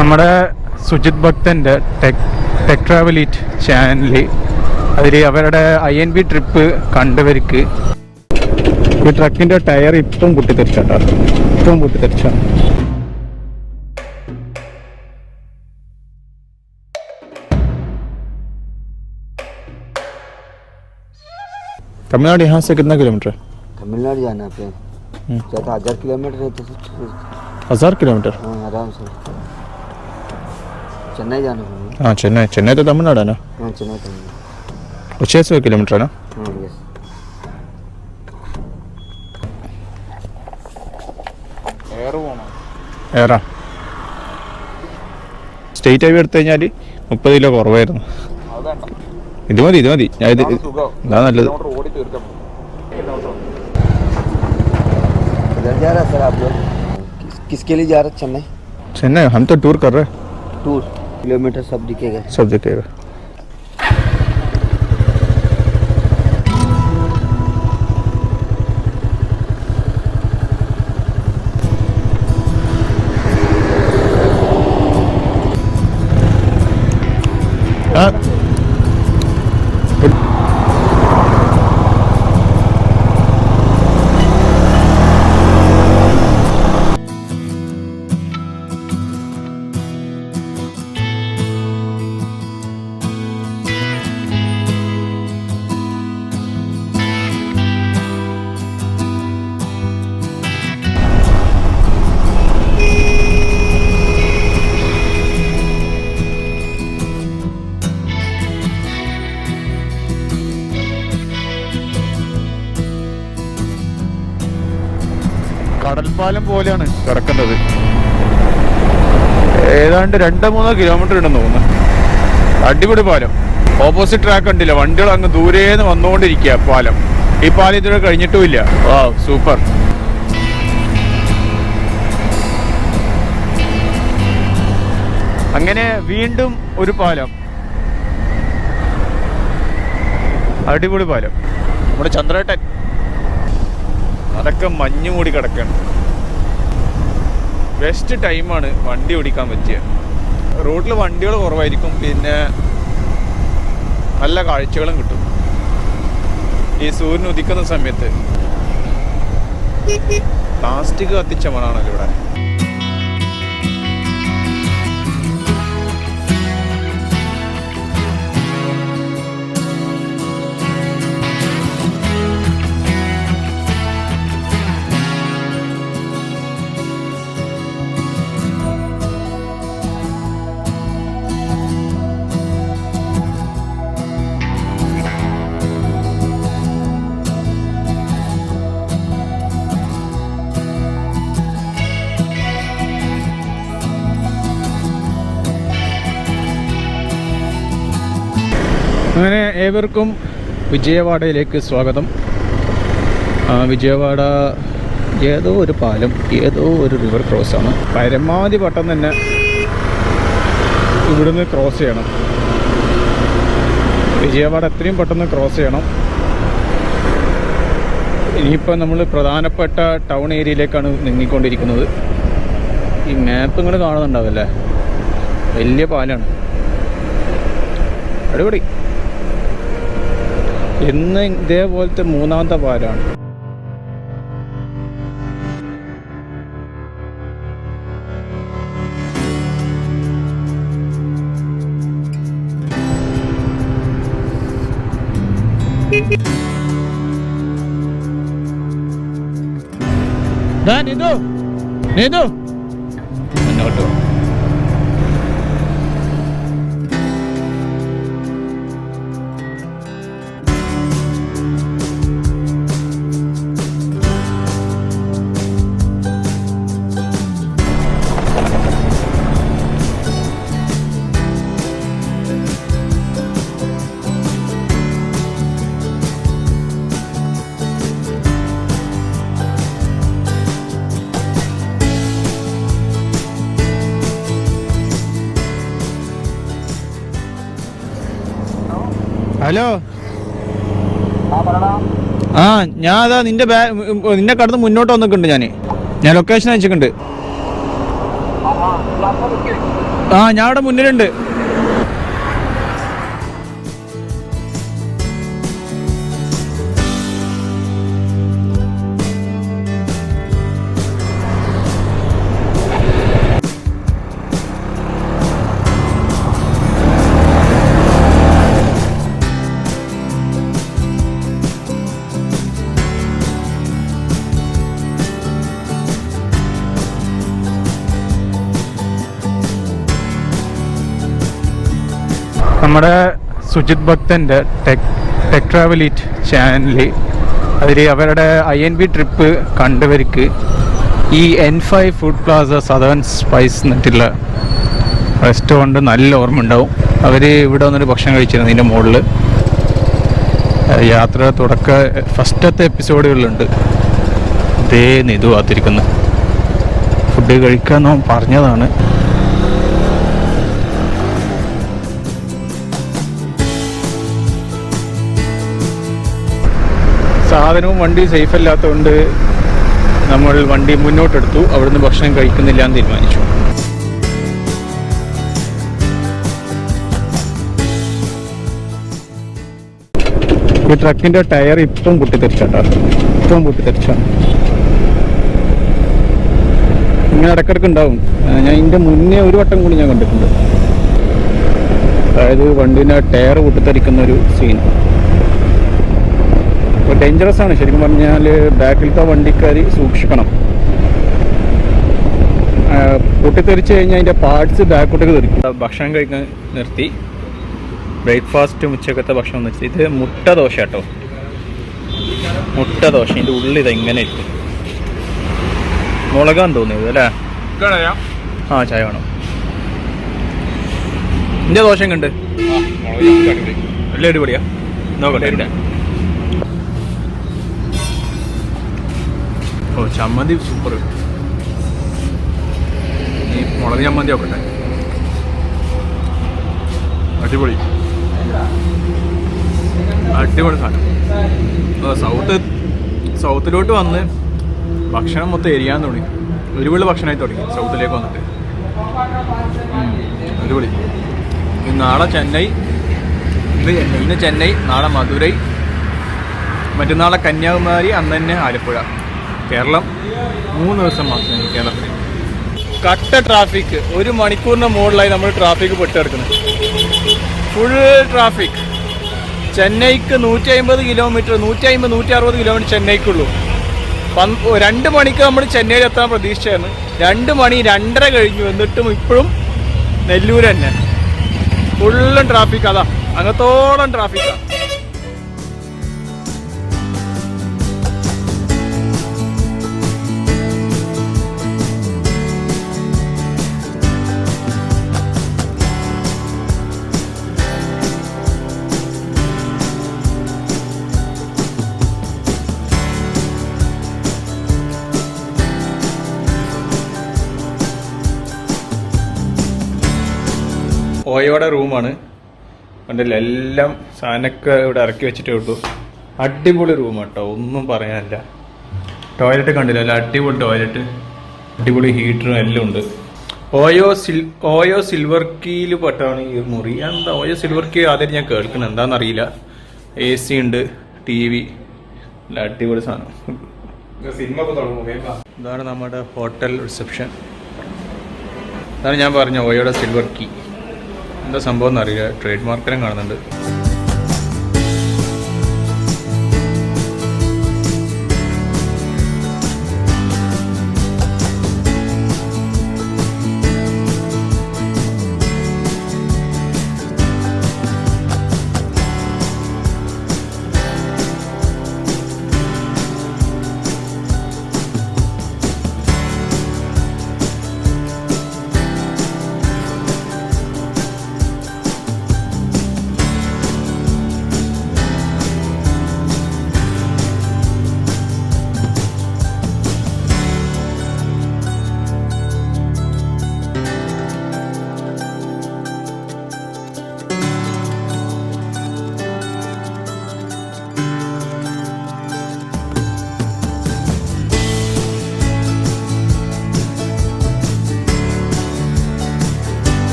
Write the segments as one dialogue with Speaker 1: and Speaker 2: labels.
Speaker 1: നമ്മുടെ Sujith ഭക്തൻ്റെ tech travel it ചാനലിൽ അതിൽ അവരുടെ INB ട്രിപ്പ് കണ്ടവർക്ക് ഈ ട്രക്കിൻ്റെ ടയർ ഇപ്പം പൊട്ടിത്തെറിച്ചാട്ടോ, ഇപ്പം പൊട്ടിത്തെറിച്ചാണ്. तमिलनाडु यहाँ से कितना किलोमीटर?
Speaker 2: तमिलनाडु जाना है ज़्यादा 1000 किलोमीटर है तो
Speaker 1: 1000 किलोमीटर?
Speaker 2: हाँ आराम से. चेन्नई जाना है.
Speaker 1: हाँ चेन्नई तो तमिलनाडु है ना?
Speaker 2: हाँ चेन्नई तमिलनाडु.
Speaker 1: 600 किलोमीटर है ना?
Speaker 2: हाँ यस.
Speaker 1: ഏറാ സ്റ്റേറ്റ് ഹൈവേ എടുത്തു കഴിഞ്ഞാൽ 30 കിലോ കുറവായിരുന്നു. ഇത് മതി ഞാൻ ഇതാ നല്ലത്.
Speaker 2: जा रहा सर आप लोग किसके लिए जा रहे चेन्नई?
Speaker 1: चेन्नई हम तो टूर कर रहे हैं.
Speaker 2: टूर किलोमीटर सब दिखेगा. കടൽപ്പാലം പോലെയാണ് കിടക്കുന്നത്. ഏതാണ്ട് 2-3 കിലോമീറ്റർ ഉണ്ടെന്ന് തോന്നുന്നു. അടിപൊളി പാലം. ഓപ്പോസിറ്റ് ട്രാക്ക് ഉണ്ടില്ല, വണ്ടികൾ അങ്ങ് ദൂരേന്ന് വന്നുകൊണ്ടിരിക്കുക. പാലം ഈ പാലം ഇതുവരെ കഴിഞ്ഞിട്ടുമില്ല. വാ സൂപ്പർ. അങ്ങനെ വീണ്ടും ഒരു പാലം, അടിപൊളി പാലം. നമ്മുടെ ചന്ദ്രേട്ടൻ അതൊക്കെ മഞ്ഞ് മൂടി കിടക്കുകയാണ്. ബെസ്റ്റ് ടൈമാണ് വണ്ടി ഓടിക്കാൻ പറ്റിയ. റോഡിൽ വണ്ടികൾ കുറവായിരിക്കും, പിന്നെ നല്ല കാഴ്ചകളും കിട്ടും ഈ സൂര്യൻ ഉദിക്കുന്ന സമയത്ത്. പ്ലാസ്റ്റിക് കത്തിച്ച മണാണല്ലോ ഇവിടെ. അങ്ങനെ ഏവർക്കും വിജയവാഡയിലേക്ക് സ്വാഗതം. വിജയവാഡ ഏതോ ഒരു പാലം, ഏതോ ഒരു റിവർ ക്രോസാണ്. പരമാവധി പെട്ടെന്ന് തന്നെ ഇവിടുന്ന് ക്രോസ് ചെയ്യണം. വിജയവാഡ എത്രയും പെട്ടെന്ന് ക്രോസ് ചെയ്യണം. ഇനിയിപ്പോൾ നമ്മൾ പ്രധാനപ്പെട്ട ടൗൺ ഏരിയയിലേക്കാണ് നീങ്ങിക്കൊണ്ടിരിക്കുന്നത്. ഈ മാപ്പ് ഇങ്ങോട്ട് കാണുന്നുണ്ടാവല്ലേ, വലിയ പാലാണ്. അടിപൊളി. ഇന്ന് ഇതേപോലത്തെ 3ാമത്തെ പാലാണ്. നീതു മുന്നോട്ട്. ഹലോ. ആ ഞാൻ അതാ നിന്നെ കടന്ന് മുന്നോട്ട് വന്നിട്ടുണ്ട്. ഞാൻ ലൊക്കേഷൻ അയച്ചിട്ടുണ്ട്. ആ ഞാൻ അവിടെ മുന്നിലുണ്ട്.
Speaker 1: നമ്മുടെ സുജിത് ഭക്തൻ്റെ ടെക് ട്രാവലീറ്റ് ചാനലിൽ അതിൽ അവരുടെ INB ട്രിപ്പ് കണ്ടവർക്ക് ഈ N5 food plaza southern spice എന്നിട്ടുള്ള റെസ്റ്റോറൻറ്റ് നല്ല ഓർമ്മ ഉണ്ടാവും. അവർ ഇവിടെ വന്നൊരു ഭക്ഷണം കഴിച്ചിരുന്നു ഇതിൻ്റെ മുകളിൽ. യാത്ര ഫസ്റ്റത്തെ എപ്പിസോഡുകളിലുണ്ട്. അതേ നിതു കാത്തിരിക്കുന്നു. ഫുഡ് കഴിക്കാമെന്നോ പറഞ്ഞതാണ്. സാധനവും വണ്ടി സേഫ് അല്ലാത്തതുകൊണ്ട് നമ്മൾ വണ്ടി മുന്നോട്ടെടുത്തു. അവിടുന്ന് ഭക്ഷണം കഴിക്കുന്നില്ല എന്ന് തീരുമാനിച്ചു. ഈ ട്രക്കിൻ്റെ ടയർ ഇപ്പം പൊട്ടിത്തെറിച്ചാട്ടോ. ഇപ്പം പൊട്ടിത്തെറിച്ചാണ്. ഇങ്ങനെ ഇടക്കിടക്ക് ഉണ്ടാവും. ഞാൻ ഇതിൻ്റെ മുന്നേ ഒരു വട്ടം കൂടി ഞാൻ കണ്ടിട്ടുണ്ട്. അതായത് വണ്ടീൻ്റെ ടയർ പൊട്ടിത്തെറിക്കുന്ന ഒരു സീൻ. അപ്പോൾ ഡേഞ്ചറസ് ആണ് ശരിക്കും പറഞ്ഞാൽ. ബാക്കിലത്തെ വണ്ടിക്കാർ സൂക്ഷിക്കണം. പൊട്ടിത്തെറിച്ച് കഴിഞ്ഞാൽ അതിൻ്റെ പാർട്സ് ബാക്കോട്ടേക്ക് തെറിക്കും. ഭക്ഷണം കഴിക്കാൻ നിർത്തി. ബ്രേക്ക്ഫാസ്റ്റും ഉച്ചക്കത്തെ ഭക്ഷണം നിർത്തി. ഇത് മുട്ട ദോശ കേട്ടോ. മുട്ട ദോശ. ഇതിൻ്റെ ഉള്ളിൽ ഇതെങ്ങനെ ഇരിക്കും. മുളകാന്ന് തോന്നിയത് അല്ലേ? ആ ചായ വേണം. എൻ്റെ ദോശ കണ്ട് നല്ല അടിപൊളിയാ. നോക്കട്ടെ. ഓ ചമ്മന്തി സൂപ്പർ. ഈ മുളക് ചമ്മന്തി ആക്കട്ടെ. അടിപൊളി അടിപൊളി സാധനം. സൗത്തിലോട്ട് വന്ന് ഭക്ഷണം മൊത്തം എരിയാൻ തുടങ്ങി. ഒരുപാട് ഭക്ഷണമായി തുടങ്ങി സൗത്തിലേക്ക് വന്നിട്ട്. അടിപൊളി. നാളെ ചെന്നൈ, ഇന്ന് ചെന്നൈ, നാളെ മധുരൈ, മറ്റന്നാളെ കന്യാകുമാരി, അന്ന് തന്നെ ആലപ്പുഴ. കേരളം 3 ദിവസം മാത്രമേ കേരളത്തിൽ. കട്ട ട്രാഫിക്. 1 മണിക്കൂറിന് മുകളിലായി നമ്മൾ ട്രാഫിക് പെട്ടെടുക്കുന്നത്. Full traffic. ചെന്നൈക്ക് 150 കിലോമീറ്റർ, 150-160 കിലോമീറ്റർ ചെന്നൈക്കുള്ളൂ. 2 മണിക്ക് നമ്മൾ ചെന്നൈയിൽ എത്താൻ പ്രതീക്ഷിച്ചായിരുന്നു. 2 മണി 2:30 കഴിഞ്ഞു. എന്നിട്ടും ഇപ്പോഴും നെല്ലൂർ തന്നെ ഫുള്ളും ട്രാഫിക്. അതാ അങ്ങത്തോളം ട്രാഫിക്കാണ്. ഓയോയുടെ റൂമാണ്. കണ്ടില്ല, എല്ലാം സാധനമൊക്കെ ഇവിടെ ഇറക്കി വെച്ചിട്ടേ ഉള്ളൂ. അടിപൊളി റൂം കേട്ടോ, ഒന്നും പറയാനില്ല. ടോയ്ലറ്റ് കണ്ടില്ല, അല്ല അടിപൊളി ടോയ്ലറ്റ്, അടിപൊളി ഹീറ്ററും എല്ലാം ഉണ്ട്. ഓയോ സിൽവർ കീയിൽ പെട്ടാണ് ഈ മുറി. എന്താ ഓയോ സിൽവർ കീ ആദ്യം ഞാൻ കേൾക്കുന്നത്, എന്താണെന്നറിയില്ല. AC ഉണ്ട്, TV, അടിപൊളി സാധനം. ഇതാണ് നമ്മുടെ ഹോട്ടൽ റിസപ്ഷൻ. അതാണ് ഞാൻ പറഞ്ഞ ഓയോയുടെ സിൽവർ കീ. എന്താ സംഭവം എന്നറിയില്ല, ട്രേഡ് മാർക്കെല്ലാം കാണുന്നുണ്ട്.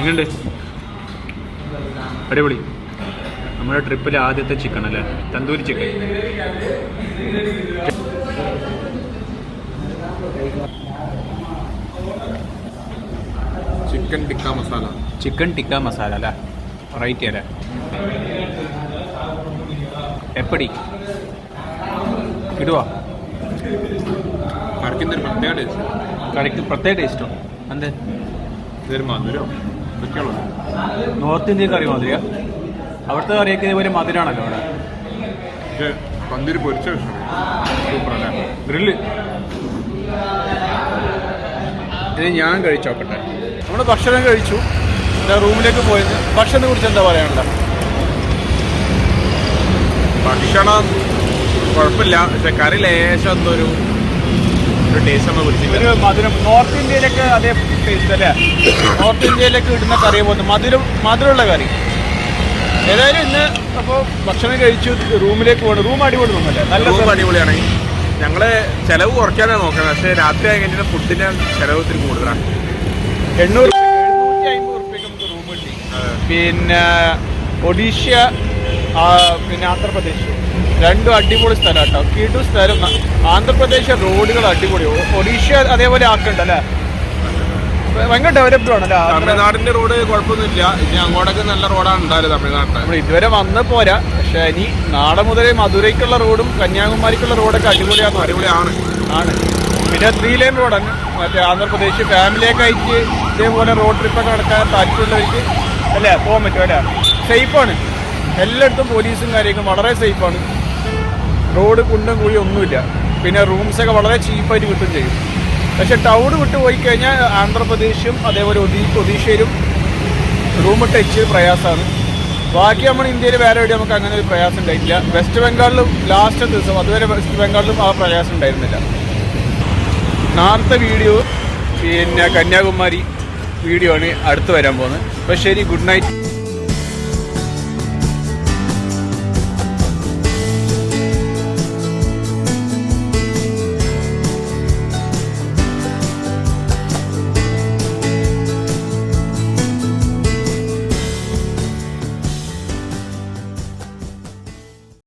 Speaker 1: എങ്ങനെയുണ്ട്? അടിപൊളി. നമ്മുടെ ട്രിപ്പിലെ ആദ്യത്തെ ചിക്കൻ അല്ലേ, തന്തൂരി ചിക്കൻ.
Speaker 2: ചിക്കൻ ടിക്ക മസാല
Speaker 1: അല്ലേ, റൈറ്റ് അല്ലേ? എപ്പടി ഇടുവാ? കറിക്ക് പ്രത്യേക ടേസ്റ്റോ? എന്ത് നോർത്ത് ഇന്ത്യൻ കറി മാതിരിയാ? അവിടുത്തെ കറിയൊക്കെ ഇതേപോലെ മധുരമാണല്ലോ അവിടെ.
Speaker 2: പന്തിരി പൊരിച്ച
Speaker 1: സൂപ്പറല്ലേ, ഗ്രില്ല്.
Speaker 2: ഇത് ഞാൻ കഴിച്ചോക്കട്ടെ. നമ്മൾ ഭക്ഷണം കഴിച്ചു, റൂമിലേക്ക് പോയത്. ഭക്ഷണത്തെ കുറിച്ച് എന്താ പറയാനുള്ളത്? ഭക്ഷണം കുഴപ്പമില്ല, പക്ഷെ കറി ലേശം എന്തൊരു ടേസ്റ്റ് നമ്മൾ പിടിച്ചില്ല. ഒരു മധുരം നോർത്ത് ഇന്ത്യയിലൊക്കെ അതേ ടേസ്റ്റ് അല്ലേ? നോർത്ത് ഇന്ത്യയിലൊക്കെ ഇടുന്ന കറി പോലെ മധുരമുള്ള കറി. ഏതായാലും ഇന്ന് അപ്പോൾ ഭക്ഷണം കഴിച്ചു, റൂമിലേക്ക് പോകണം. റൂം അടിപൊളി തോന്നല്ലേ? നല്ല റൂം അടിപൊളിയാണ്. ഞങ്ങൾ ചിലവ് കുറയ്ക്കാനാണ് നോക്കുന്നത്, പക്ഷേ രാത്രി ആയി കഴിഞ്ഞാൽ ഫുഡിന് ചിലവ് ഇത്തിരി കൂടുതലാണ്. 750 നമുക്ക് റൂം കിട്ടി. പിന്നെ ഒഡീഷ, പിന്നെ ആന്ധ്രാപ്രദേശ് രണ്ടും അടിപൊളി സ്ഥലം കേട്ടോ. കിടു സ്ഥലം. ആന്ധ്രാപ്രദേശ് റോഡുകൾ അടിപൊളി, ഒഡീഷ അതേപോലെ ആക്കണ്ടല്ലേ, ഭയങ്കര ഡെവലപ്ഡ് ആണല്ലേ. തമിഴ്നാടിന്റെ റോഡ് കുഴപ്പമൊന്നുമില്ല, ഇനി അങ്ങോട്ടൊക്കെ നല്ല റോഡാണ് ഉണ്ടായത് തമിഴ്നാട്ടിൽ. നമ്മൾ ഇതുവരെ വന്ന് പോരാ, പക്ഷെ ഇനി നാളെ മുതൽ മധുരയ്ക്കുള്ള റോഡും കന്യാകുമാരിക്കുള്ള റോഡൊക്കെ അടിപൊളിയാണ്. പിന്നെ 3 ലൈൻ റോഡാണ്. മറ്റേ ആന്ധ്രാപ്രദേശ് ഫാമിലിയൊക്കെ ആയിട്ട് ഇതേപോലെ റോഡ് ട്രിപ്പൊക്കെ നടക്കാൻ താല്പര്യമുള്ളവർക്ക് അല്ലേ പോകാൻ പറ്റും അല്ലേ. സേഫാണ്, എല്ലായിടത്തും പോലീസും കാര്യങ്ങളും വളരെ സേഫാണ്. റോഡ് കുണ്ടും കുഴി ഒന്നുമില്ല. പിന്നെ റൂംസൊക്കെ വളരെ ചീപ്പായിട്ട് കിട്ടും ചെയ്യും. പക്ഷെ ടൗൺ വിട്ട് പോയി കഴിഞ്ഞാൽ ആന്ധ്രാപ്രദേശും അതേപോലെ ഒഡീഷയിലും റൂം ടച്ച് പ്രയാസമാണ്. ബാക്കി നമ്മൾ ഇന്ത്യയിൽ വേറെ എവിടെ നമുക്ക് അങ്ങനെ ഒരു പ്രയാസം ഉണ്ടായിട്ടില്ല. വെസ്റ്റ് ബംഗാളിലും ലാസ്റ്റ് ദിവസം അതുവരെ വെസ്റ്റ് ബംഗാളിലും ആ പ്രയാസം ഉണ്ടായിരുന്നില്ല. നാളത്തെ വീഡിയോ പിന്നെ കന്യാകുമാരി വീഡിയോ ആണ് അടുത്ത് വരാൻ പോകുന്നത്. അപ്പോൾ ശരി, ഗുഡ് നൈറ്റ്.